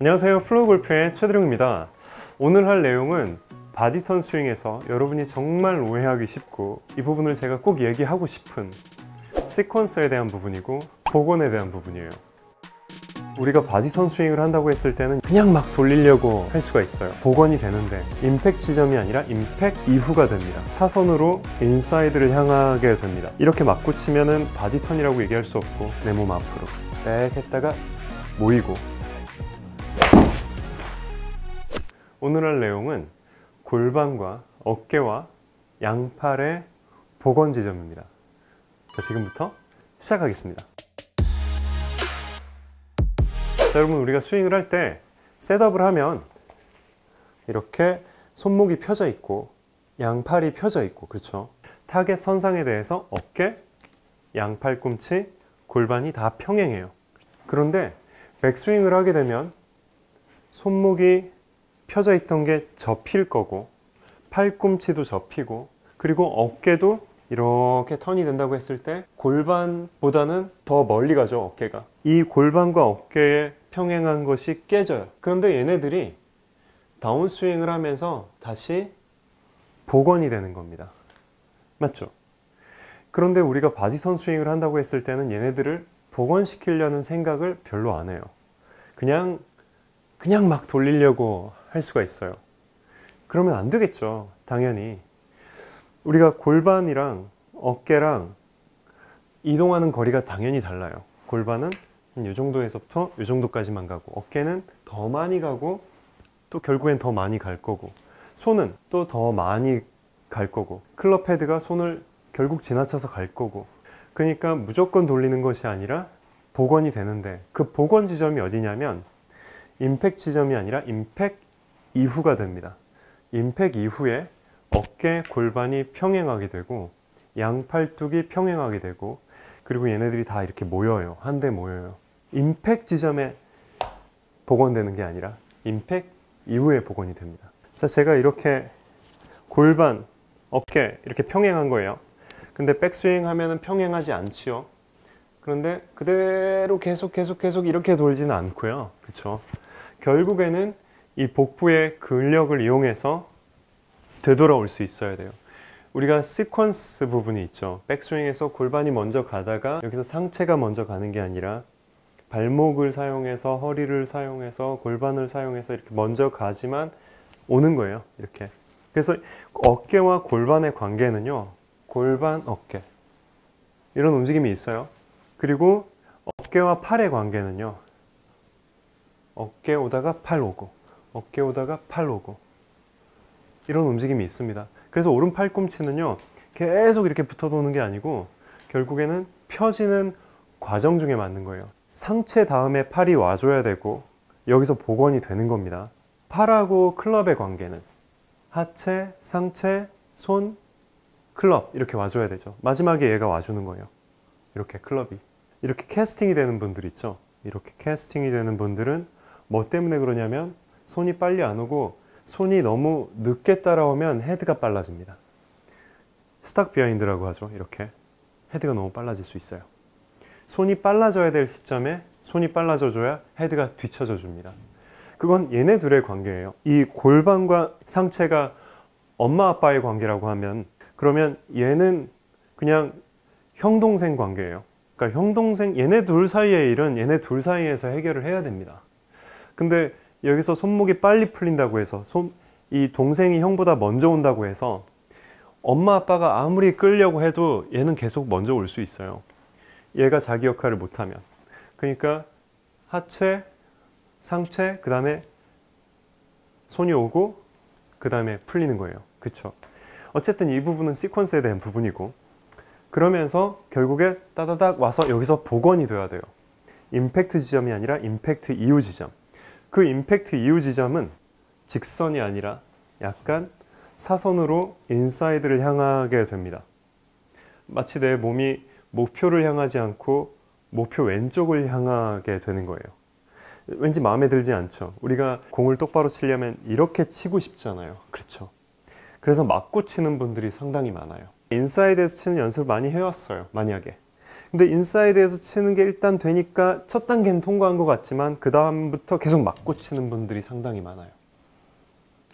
안녕하세요, 플로우골프의 최드룡입니다. 오늘 할 내용은 바디턴 스윙에서 여러분이 정말 오해하기 쉽고 이 부분을 제가 꼭 얘기하고 싶은 시퀀스에 대한 부분이고 복원에 대한 부분이에요. 우리가 바디턴 스윙을 한다고 했을 때는 그냥 막 돌리려고 할 수가 있어요. 복원이 되는데 임팩트 지점이 아니라 임팩트 이후가 됩니다. 사선으로 인사이드를 향하게 됩니다. 이렇게 맞고 치면은 바디턴이라고 얘기할 수 없고 내 몸 앞으로 백 했다가 모이고. 오늘 할 내용은 골반과 어깨와 양팔의 복원 지점입니다. 자, 지금부터 시작하겠습니다. 자, 여러분, 우리가 스윙을 할 때 셋업을 하면 이렇게 손목이 펴져 있고 양팔이 펴져 있고, 그렇죠? 타겟 선상에 대해서 어깨, 양팔 꿈치, 골반이 다 평행해요. 그런데 백스윙을 하게 되면 손목이 펴져 있던 게 접힐 거고 팔꿈치도 접히고 그리고 어깨도 이렇게 턴이 된다고 했을 때 골반보다는 더 멀리 가죠. 어깨가. 이 골반과 어깨의 평행한 것이 깨져요. 그런데 얘네들이 다운스윙을 하면서 다시 복원이 되는 겁니다. 맞죠? 그런데 우리가 바디턴 스윙을 한다고 했을 때는 얘네들을 복원시키려는 생각을 별로 안 해요. 그냥 막 돌리려고 할 수가 있어요. 그러면 안 되겠죠. 당연히 우리가 골반이랑 어깨랑 이동하는 거리가 당연히 달라요. 골반은 이 정도에서부터 이 정도까지만 가고 어깨는 더 많이 가고 또 결국엔 더 많이 갈 거고 손은 또 더 많이 갈 거고 클럽 헤드가 손을 결국 지나쳐서 갈 거고 그러니까 무조건 돌리는 것이 아니라 복원이 되는데 그 복원 지점이 어디냐면 임팩트 지점이 아니라 임팩트 이후가 됩니다. 임팩트 이후에 어깨, 골반이 평행하게 되고 양팔뚝이 평행하게 되고 그리고 얘네들이 다 이렇게 모여요. 한데 모여요. 임팩트 지점에 복원되는 게 아니라 임팩트 이후에 복원이 됩니다. 자, 제가 이렇게 골반, 어깨 이렇게 평행한 거예요. 근데 백스윙 하면은 평행하지 않지요. 그런데 그대로 계속 이렇게 돌지는 않고요. 그렇죠? 결국에는 이 복부의 근력을 이용해서 되돌아올 수 있어야 돼요. 우리가 시퀀스 부분이 있죠. 백스윙에서 골반이 먼저 가다가 여기서 상체가 먼저 가는 게 아니라 발목을 사용해서 허리를 사용해서 골반을 사용해서 이렇게 먼저 가지만 오는 거예요. 이렇게. 그래서 어깨와 골반의 관계는요. 골반, 어깨 이런 움직임이 있어요. 그리고 어깨와 팔의 관계는요. 어깨 오다가 팔 오고 어깨 오다가 팔 오고 이런 움직임이 있습니다. 그래서 오른 팔꿈치는요 계속 이렇게 붙어 도는 게 아니고 결국에는 펴지는 과정 중에 맞는 거예요. 상체 다음에 팔이 와줘야 되고 여기서 복원이 되는 겁니다. 팔하고 클럽의 관계는 하체, 상체, 손, 클럽 이렇게 와줘야 되죠. 마지막에 얘가 와주는 거예요. 이렇게 클럽이 이렇게 캐스팅이 되는 분들 있죠. 이렇게 캐스팅이 되는 분들은 뭐 때문에 그러냐면 손이 빨리 안 오고 손이 너무 늦게 따라오면 헤드가 빨라집니다. 스탁 비하인드라고 하죠. 이렇게 헤드가 너무 빨라질 수 있어요. 손이 빨라져야 될 시점에 손이 빨라져줘야 헤드가 뒤쳐져 줍니다. 그건 얘네 둘의 관계예요. 이 골반과 상체가 엄마 아빠의 관계라고 하면 그러면 얘는 그냥 형 동생 관계예요. 그러니까 형 동생 얘네 둘 사이의 일은 얘네 둘 사이에서 해결을 해야 됩니다. 근데 여기서 손목이 빨리 풀린다고 해서 이 동생이 형보다 먼저 온다고 해서 엄마 아빠가 아무리 끌려고 해도 얘는 계속 먼저 올 수 있어요. 얘가 자기 역할을 못하면. 그러니까 하체, 상체, 그 다음에 손이 오고 그 다음에 풀리는 거예요. 그쵸? 어쨌든 이 부분은 시퀀스에 대한 부분이고 그러면서 결국에 따다닥 와서 여기서 복원이 돼야 돼요. 임팩트 지점이 아니라 임팩트 이후 지점. 그 임팩트 이후 지점은 직선이 아니라 약간 사선으로 인사이드를 향하게 됩니다. 마치 내 몸이 목표를 향하지 않고 목표 왼쪽을 향하게 되는 거예요. 왠지 마음에 들지 않죠? 우리가 공을 똑바로 치려면 이렇게 치고 싶잖아요. 그렇죠? 그래서 맞고 치는 분들이 상당히 많아요. 인사이드에서 치는 연습을 많이 해왔어요. 만약에. 근데 인사이드에서 치는 게 일단 되니까 첫 단계는 통과한 것 같지만 그 다음부터 계속 맞고 치는 분들이 상당히 많아요.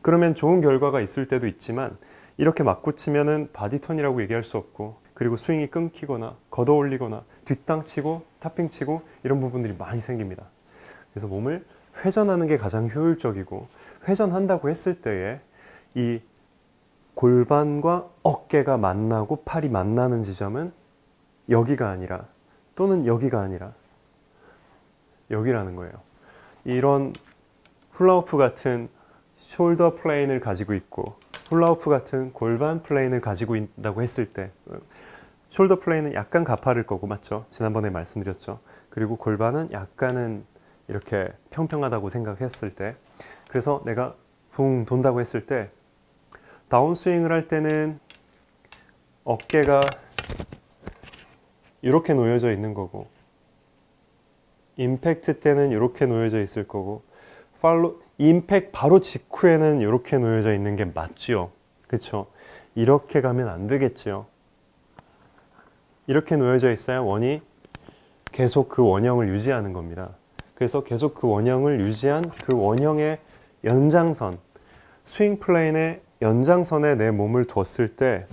그러면 좋은 결과가 있을 때도 있지만 이렇게 맞고 치면은 바디턴이라고 얘기할 수 없고, 그리고 스윙이 끊기거나 걷어올리거나 뒷땅 치고 탑핑 치고 이런 부분들이 많이 생깁니다. 그래서 몸을 회전하는 게 가장 효율적이고, 회전한다고 했을 때에 이 골반과 어깨가 만나고 팔이 만나는 지점은 여기가 아니라, 또는 여기가 아니라 여기라는 거예요. 이런 훌라후프 같은 숄더 플레인을 가지고 있고 훌라후프 같은 골반 플레인을 가지고 있다고 했을 때, 숄더 플레인은 약간 가파를 거고, 맞죠? 지난번에 말씀드렸죠. 그리고 골반은 약간은 이렇게 평평하다고 생각했을 때, 그래서 내가 붕 돈다고 했을 때 다운스윙을 할 때는 어깨가 이렇게 놓여져 있는 거고, 임팩트 때는 이렇게 놓여져 있을 거고, 임팩 바로 직후에는 이렇게 놓여져 있는 게 맞지요. 그쵸? 이렇게 가면 안 되겠지요. 이렇게 놓여져 있어야 원이 계속 그 원형을 유지하는 겁니다. 그래서 계속 그 원형을 유지한 그 원형의 연장선, 스윙 플레인의 연장선에 내 몸을 두었을 때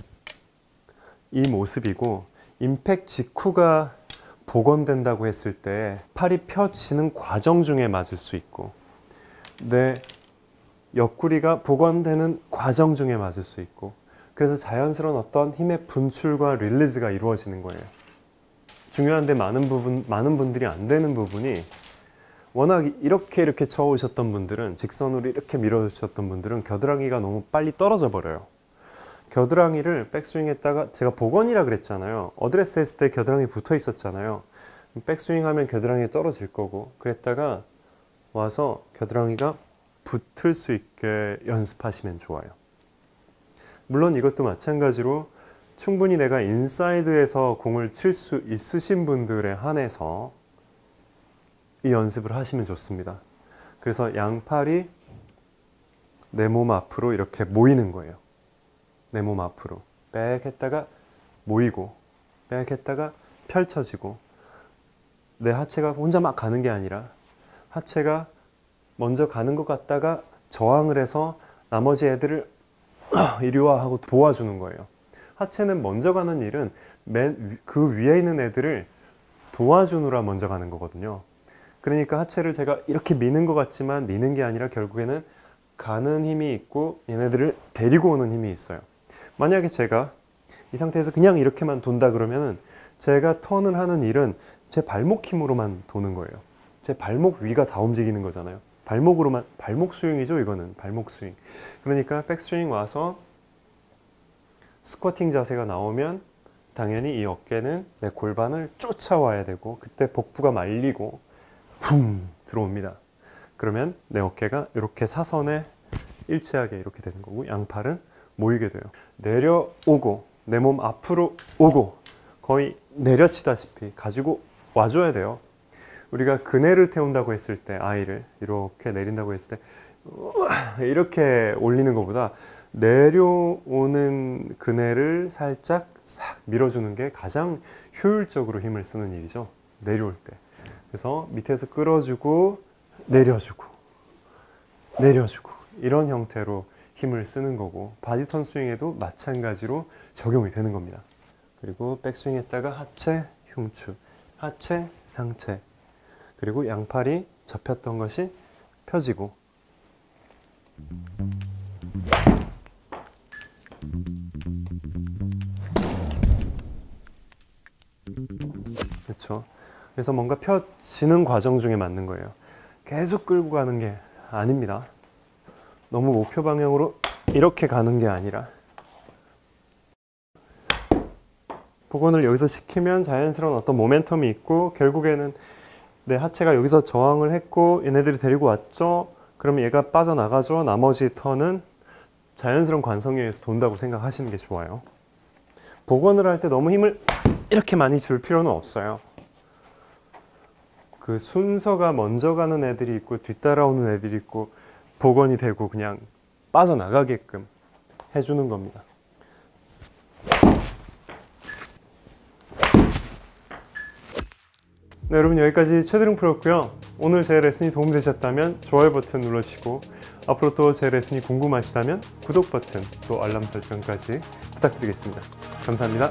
이 모습이고, 임팩 직후가 복원된다고 했을 때 팔이 펴지는 과정 중에 맞을 수 있고, 내 옆구리가 복원되는 과정 중에 맞을 수 있고, 그래서 자연스러운 어떤 힘의 분출과 릴리즈가 이루어지는 거예요. 중요한데 많은 분들이 안 되는 부분이, 워낙 이렇게 쳐오셨던 분들은, 직선으로 이렇게 밀어주셨던 분들은 겨드랑이가 너무 빨리 떨어져 버려요. 겨드랑이를 백스윙 했다가, 제가 복원이라 그랬잖아요. 어드레스 했을 때 겨드랑이 붙어 있었잖아요. 백스윙 하면 겨드랑이 떨어질 거고, 그랬다가 와서 겨드랑이가 붙을 수 있게 연습하시면 좋아요. 물론 이것도 마찬가지로 충분히 내가 인사이드에서 공을 칠 수 있으신 분들에 한해서 이 연습을 하시면 좋습니다. 그래서 양팔이 내 몸 앞으로 이렇게 모이는 거예요. 내 몸 앞으로 백 했다가 모이고, 백 했다가 펼쳐지고, 내 하체가 혼자 막 가는 게 아니라 하체가 먼저 가는 것 같다가 저항을 해서 나머지 애들을 이리 와 하고 도와주는 거예요. 하체는 먼저 가는 일은 그 위에 있는 애들을 도와주느라 먼저 가는 거거든요. 그러니까 하체를 제가 이렇게 미는 것 같지만 미는 게 아니라 결국에는 가는 힘이 있고 얘네들을 데리고 오는 힘이 있어요. 만약에 제가 이 상태에서 그냥 이렇게만 돈다 그러면은 제가 턴을 하는 일은 제 발목 힘으로만 도는 거예요. 제 발목 위가 다 움직이는 거잖아요. 발목으로만, 발목 스윙이죠, 이거는. 발목 스윙. 그러니까 백스윙 와서 스쿼팅 자세가 나오면 당연히 이 어깨는 내 골반을 쫓아와야 되고, 그때 복부가 말리고 붕 들어옵니다. 그러면 내 어깨가 이렇게 사선에 일치하게 이렇게 되는 거고, 양팔은 모이게 돼요. 내려오고 내 몸 앞으로 오고 거의 내려치다시피 가지고 와줘야 돼요. 우리가 그네를 태운다고 했을 때, 아이를 이렇게 내린다고 했을 때 이렇게 올리는 것보다 내려오는 그네를 살짝 싹 밀어주는 게 가장 효율적으로 힘을 쓰는 일이죠. 내려올 때. 그래서 밑에서 끌어주고 내려주고 내려주고 이런 형태로 힘을 쓰는 거고, 바디턴 스윙에도 마찬가지로 적용이 되는 겁니다. 그리고 백스윙 했다가 하체, 흉추, 하체, 상체, 그리고 양팔이 접혔던 것이 펴지고, 그렇죠. 그래서 뭔가 펴지는 과정 중에 맞는 거예요. 계속 끌고 가는 게 아닙니다. 너무 목표 방향으로 이렇게 가는 게 아니라, 복원을 여기서 시키면 자연스러운 어떤 모멘텀이 있고, 결국에는 내 하체가 여기서 저항을 했고 얘네들이 데리고 왔죠. 그러면 얘가 빠져나가죠. 나머지 턴은 자연스러운 관성에 의해서 돈다고 생각하시는 게 좋아요. 복원을 할 때 너무 힘을 이렇게 많이 줄 필요는 없어요. 그 순서가 먼저 가는 애들이 있고 뒤따라오는 애들이 있고, 복원이 되고 그냥 빠져나가게끔 해주는 겁니다. 네, 여러분 여기까지 최드릉 프로였고요. 오늘 제 레슨이 도움되셨다면 좋아요 버튼 눌러주시고 앞으로 또 제 레슨이 궁금하시다면 구독 버튼 또 알람 설정까지 부탁드리겠습니다. 감사합니다.